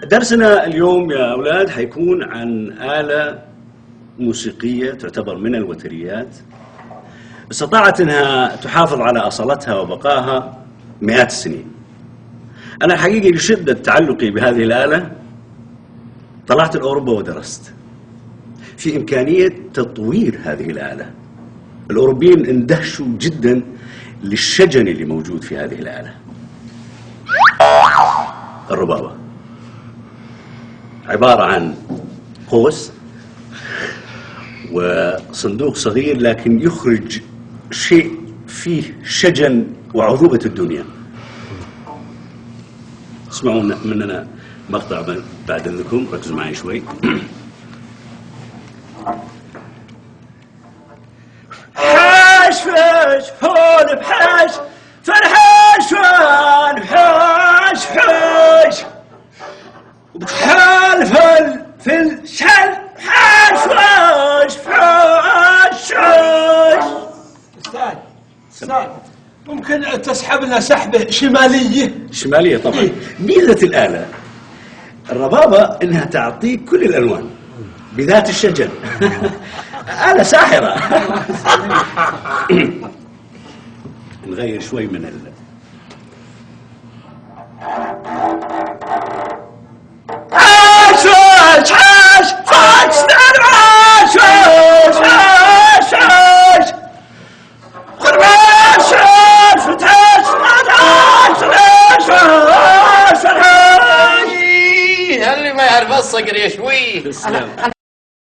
درسنا اليوم يا أولاد حيكون عن آلة موسيقية تعتبر من الوتريات، استطاعت أنها تحافظ على أصالتها وبقائها مئات السنين. أنا الحقيقة لشدة تعلقي بهذه الآلة طلعت لأوروبا ودرست في إمكانية تطوير هذه الآلة. الأوروبيين اندهشوا جدا للشجن اللي موجود في هذه الآلة. الربابة عبارة عن قوس وصندوق صغير لكن يخرج شيء فيه شجن وعذوبة الدنيا. اسمعوا مننا مقطع بعد إذنكم، ركزوا معي شوي. حاش فاش فول بحاش فرحاش فان حاش حاش وبحال فل فل شل حاش فاش فاش حاش. أستاذ ممكن تسحب لنا سحبة شمالية طبعا. ميزة الآلة الربابة إنها تعطيك كل الألوان بذات الشجن. آلة ساحرة. نغير شوي من عاش عاش عاش عاش عاش عاش عاش عاش خرباش عاش فتاش عاش عاش عاش عاش. اللي ما يعرف الصقر يا شوي. أنا